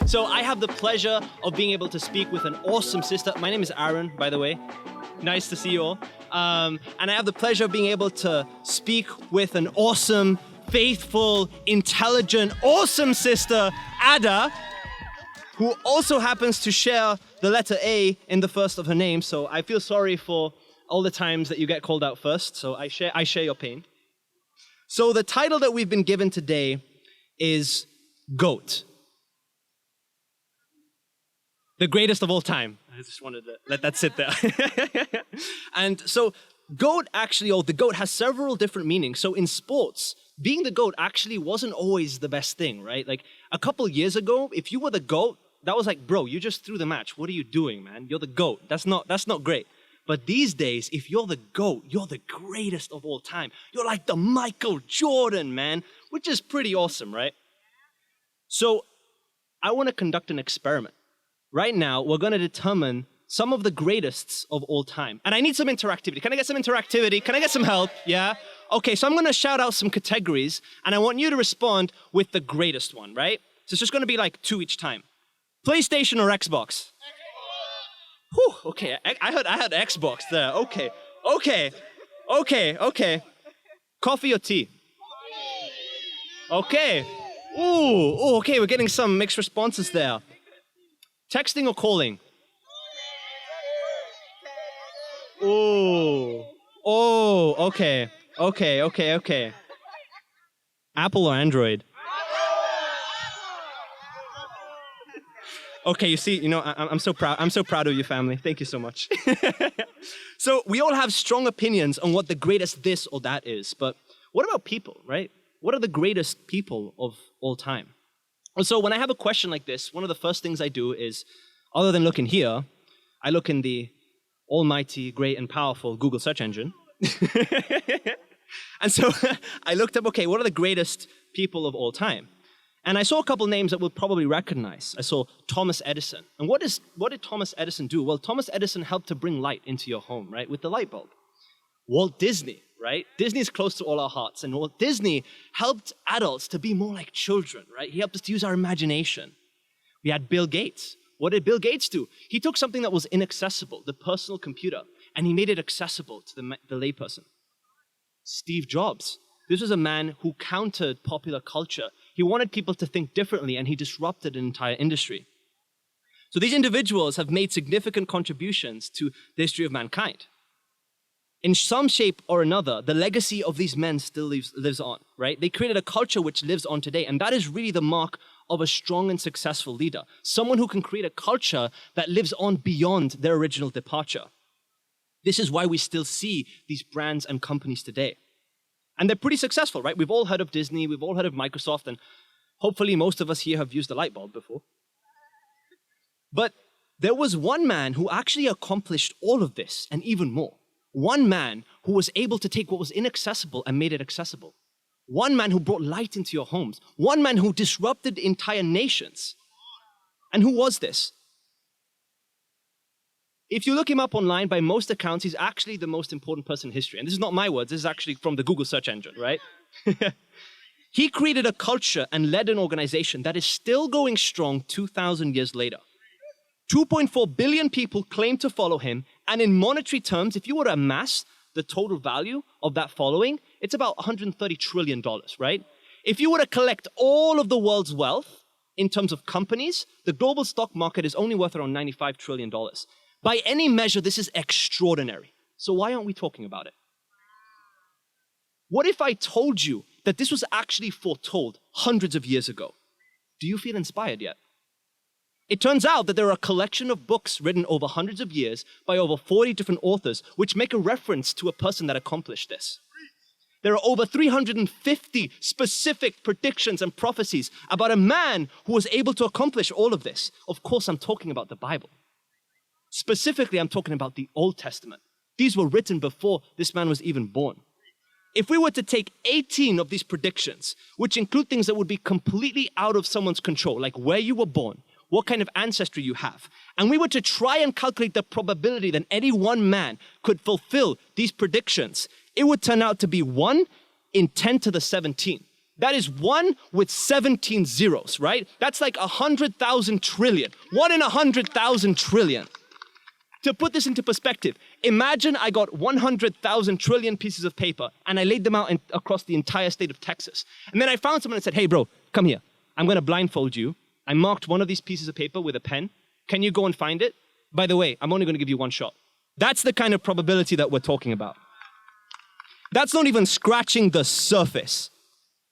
So I have the pleasure of being able to speak with an awesome sister. My name is Aaron, by the way. Nice to see you all. And I have the pleasure of being able to speak with an awesome, faithful, intelligent, awesome sister, Ada, who also happens to share the letter A in the first of her name. So I feel sorry for all the times that you get called out first. So I share your pain. So the title that we've been given today is GOAT. The greatest of all time. I just wanted to let that sit there. And so GOAT actually, or the GOAT has several different meanings. So in sports, being the GOAT actually wasn't always the best thing, right? Like a couple years ago, if you were the GOAT, that was like, bro, you just threw the match. What are you doing, man? You're the GOAT. That's not great. But these days, if you're the GOAT, you're the greatest of all time. You're like the Michael Jordan, man, which is pretty awesome, right? So I want to conduct an experiment. Right now, we're going to determine some of the greatests of all time. And I need some interactivity. Can I get some interactivity? Can I get some help? Yeah? Okay, so I'm going to shout out some categories, and I want you to respond with the greatest one, right? So it's just going to be like 2 each time. PlayStation or Xbox? Whew, okay, I heard Xbox there. Okay. Coffee or tea? Okay. Ooh, okay, we're getting some mixed responses there. Texting or calling? Okay. Apple or Android? Okay, you see, I'm so proud of you, family. Thank you so much. So we all have strong opinions on what the greatest this or that is, but what about people, right? What are the greatest people of all time? And so when I have a question like this, one of the first things I do is, other than looking here, I look in the almighty, great, and powerful Google search engine. And so I looked up, okay, what are the greatest people of all time? And I saw a couple names that we'll probably recognize. I saw Thomas Edison. And what did Thomas Edison do? Well, Thomas Edison helped to bring light into your home, right, with the light bulb. Walt Disney, right? Disney is close to all our hearts. And Walt Disney helped adults to be more like children, right? He helped us to use our imagination. We had Bill Gates. What did Bill Gates do? He took something that was inaccessible, the personal computer, and he made it accessible to the layperson. Steve Jobs. This was a man who countered popular culture. He wanted people to think differently, and he disrupted an entire industry. So these individuals have made significant contributions to the history of mankind. In some shape or another, the legacy of these men still lives on, right? They created a culture which lives on today, and that is really the mark of a strong and successful leader. Someone who can create a culture that lives on beyond their original departure. This is why we still see these brands and companies today. And they're pretty successful, right? We've all heard of Disney, we've all heard of Microsoft, and hopefully most of us here have used a light bulb before. But there was one man who actually accomplished all of this and even more. One man who was able to take what was inaccessible and made it accessible. One man who brought light into your homes. One man who disrupted entire nations. And who was this? If you look him up online, by most accounts, he's actually the most important person in history. And this is not my words, this is actually from the Google search engine, right? He created a culture and led an organization that is still going strong 2,000 years later. 2.4 billion people claim to follow him, and in monetary terms, if you were to amass the total value of that following, it's about $130 trillion, right? If you were to collect all of the world's wealth in terms of companies, the global stock market is only worth around $95 trillion. By any measure, this is extraordinary. So why aren't we talking about it? What if I told you that this was actually foretold hundreds of years ago? Do you feel inspired yet? It turns out that there are a collection of books written over hundreds of years by over 40 different authors which make a reference to a person that accomplished this. There are over 350 specific predictions and prophecies about a man who was able to accomplish all of this. Of course, I'm talking about the Bible. Specifically, I'm talking about the Old Testament. These were written before this man was even born. If we were to take 18 of these predictions, which include things that would be completely out of someone's control, like where you were born, what kind of ancestry you have, and we were to try and calculate the probability that any one man could fulfill these predictions, it would turn out to be 1 in 10 to the 17. That is 1 with 17 zeros, right? That's like 100,000 trillion. 1 in 100,000 trillion. To put this into perspective, imagine I got 100,000 trillion pieces of paper and I laid them out across the entire state of Texas. And then I found someone and said, hey bro, come here. I'm gonna blindfold you. I marked one of these pieces of paper with a pen. Can you go and find it? By the way, I'm only gonna give you one shot. That's the kind of probability that we're talking about. That's not even scratching the surface.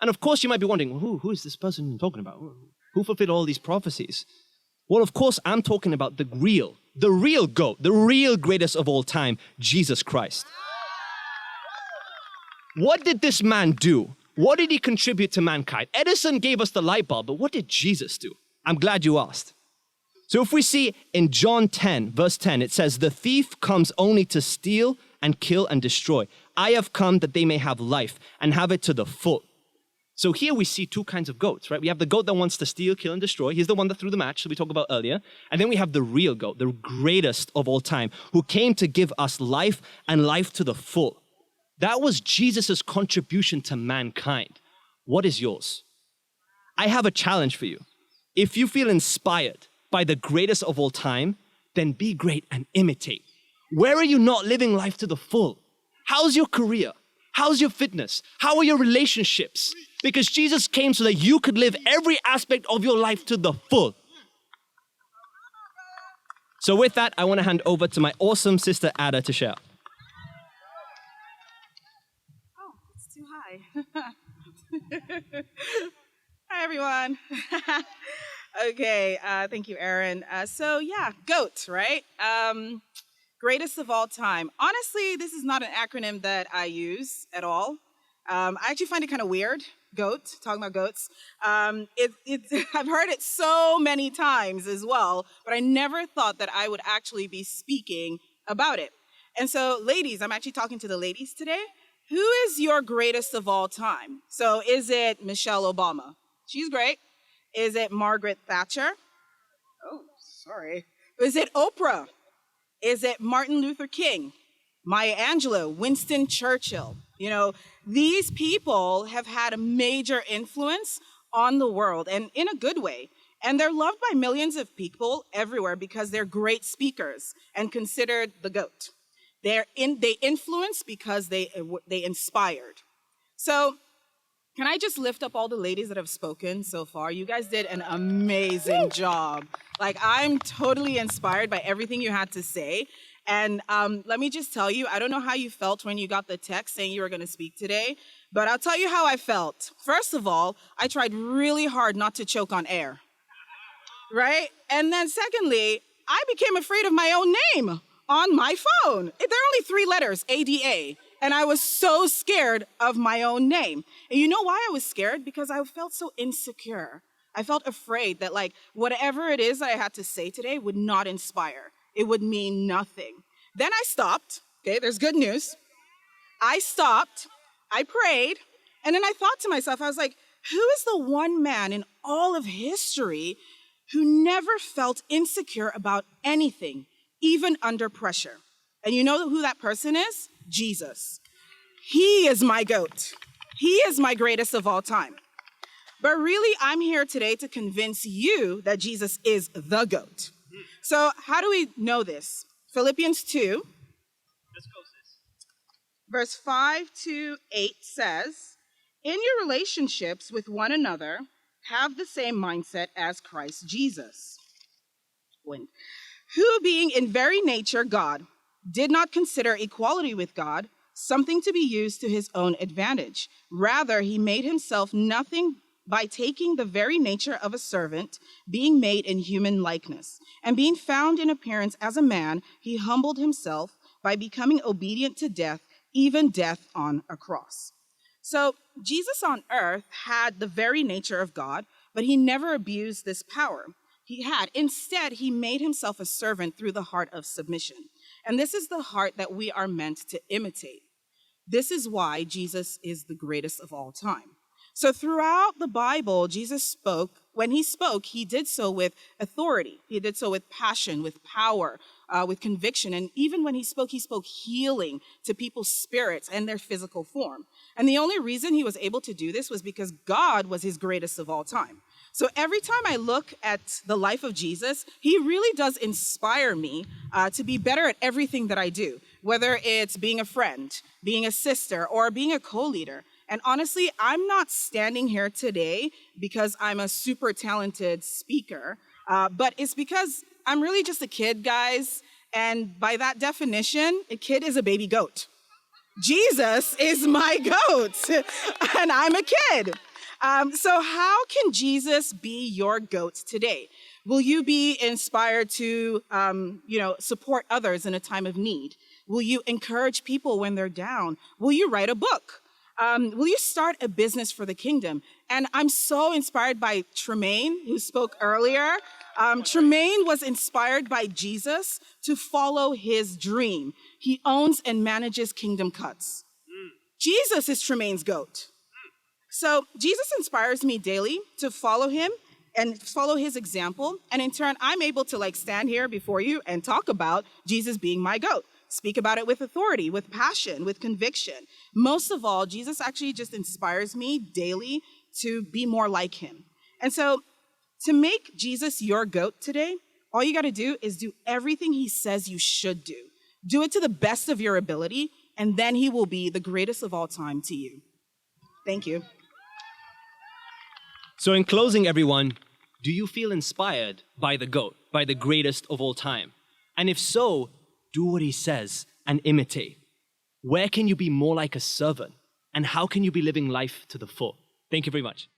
And of course you might be wondering, who is this person talking about? Who fulfilled all these prophecies? Well, of course, I'm talking about the real GOAT, the real greatest of all time, Jesus Christ. What did this man do? What did he contribute to mankind? Edison gave us the light bulb, but what did Jesus do? I'm glad you asked. So if we see in John 10, verse 10, it says, the thief comes only to steal and kill and destroy. I have come that they may have life and have it to the full. So here we see two kinds of goats, right? We have the goat that wants to steal, kill, and destroy. He's the one that threw the match that we talked about earlier. And then we have the real goat, the greatest of all time, who came to give us life and life to the full. That was Jesus' contribution to mankind. What is yours? I have a challenge for you. If you feel inspired by the greatest of all time, then be great and imitate. Where are you not living life to the full? How's your career? How's your fitness? How are your relationships? Because Jesus came so that you could live every aspect of your life to the full. So with that, I want to hand over to my awesome sister Ada to share. Oh, it's too high. Hi, everyone. Okay, thank you, Aaron. So yeah, GOAT, right? Greatest of all time. Honestly, this is not an acronym that I use at all. I actually find it kind of weird, GOAT, talking about goats. I've heard it so many times as well, but I never thought that I would actually be speaking about it. And so, ladies, I'm actually talking to the ladies today. Who is your greatest of all time? So is it Michelle Obama? She's great. Is it Margaret Thatcher? Oh, sorry. Is it Oprah? Is it Martin Luther King, Maya Angelou, Winston Churchill? You know, these people have had a major influence on the world, and in a good way. And they're loved by millions of people everywhere because they're great speakers and considered the GOAT. They influence because they inspired. So can I just lift up all the ladies that have spoken so far? You guys did an amazing job. Like, I'm totally inspired by everything you had to say. And let me just tell you, I don't know how you felt when you got the text saying you were going to speak today, but I'll tell you how I felt. First of all, I tried really hard not to choke on air, right? And then secondly, I became afraid of my own name on my phone. There are only 3 letters, ADA. And I was so scared of my own name. And you know why I was scared? Because I felt so insecure. I felt afraid that, like, whatever it is that I had to say today would not inspire. It would mean nothing. Then I stopped. Okay, there's good news. I stopped, I prayed, and then I thought to myself, I was like, who is the one man in all of history who never felt insecure about anything, even under pressure? And you know who that person is? Jesus. He is my GOAT. He is my greatest of all time. But really, I'm here today to convince you that Jesus is the GOAT. So how do we know this? Philippians 2, Let's go, sis. verse 5 to 8 says, in your relationships with one another, have the same mindset as Christ Jesus, who being in very nature God, did not consider equality with God something to be used to his own advantage. Rather, he made himself nothing by taking the very nature of a servant, being made in human likeness. And being found in appearance as a man, he humbled himself by becoming obedient to death, even death on a cross. So Jesus on earth had the very nature of God, but he never abused this power. Instead, he made himself a servant through the heart of submission. And this is the heart that we are meant to imitate. This is why Jesus is the greatest of all time. So throughout the Bible, Jesus spoke. When he spoke, he did so with authority. He did so with passion, with power, with conviction. And even when he spoke healing to people's spirits and their physical form. And the only reason he was able to do this was because God was his greatest of all time. So every time I look at the life of Jesus, he really does inspire me to be better at everything that I do, whether it's being a friend, being a sister, or being a co-leader. And honestly, I'm not standing here today because I'm a super talented speaker, but it's because I'm really just a kid, guys. And by that definition, a kid is a baby goat. Jesus is my goat, and I'm a kid. So how can Jesus be your goat today? Will you be inspired to, support others in a time of need? Will you encourage people when they're down? Will you write a book? Will you start a business for the kingdom? And I'm so inspired by Tremaine, who spoke earlier. Tremaine was inspired by Jesus to follow his dream. He owns and manages Kingdom Cuts. Jesus is Tremaine's goat. So Jesus inspires me daily to follow him and follow his example. And in turn, I'm able to stand here before you and talk about Jesus being my goat. Speak about it with authority, with passion, with conviction. Most of all, Jesus actually just inspires me daily to be more like him. And so to make Jesus your goat today, all you got to do is do everything he says you should do. Do it to the best of your ability, and then he will be the greatest of all time to you. Thank you. So in closing, everyone, do you feel inspired by the GOAT, by the greatest of all time? And if so, do what he says and imitate. Where can you be more like a servant? And how can you be living life to the full? Thank you very much.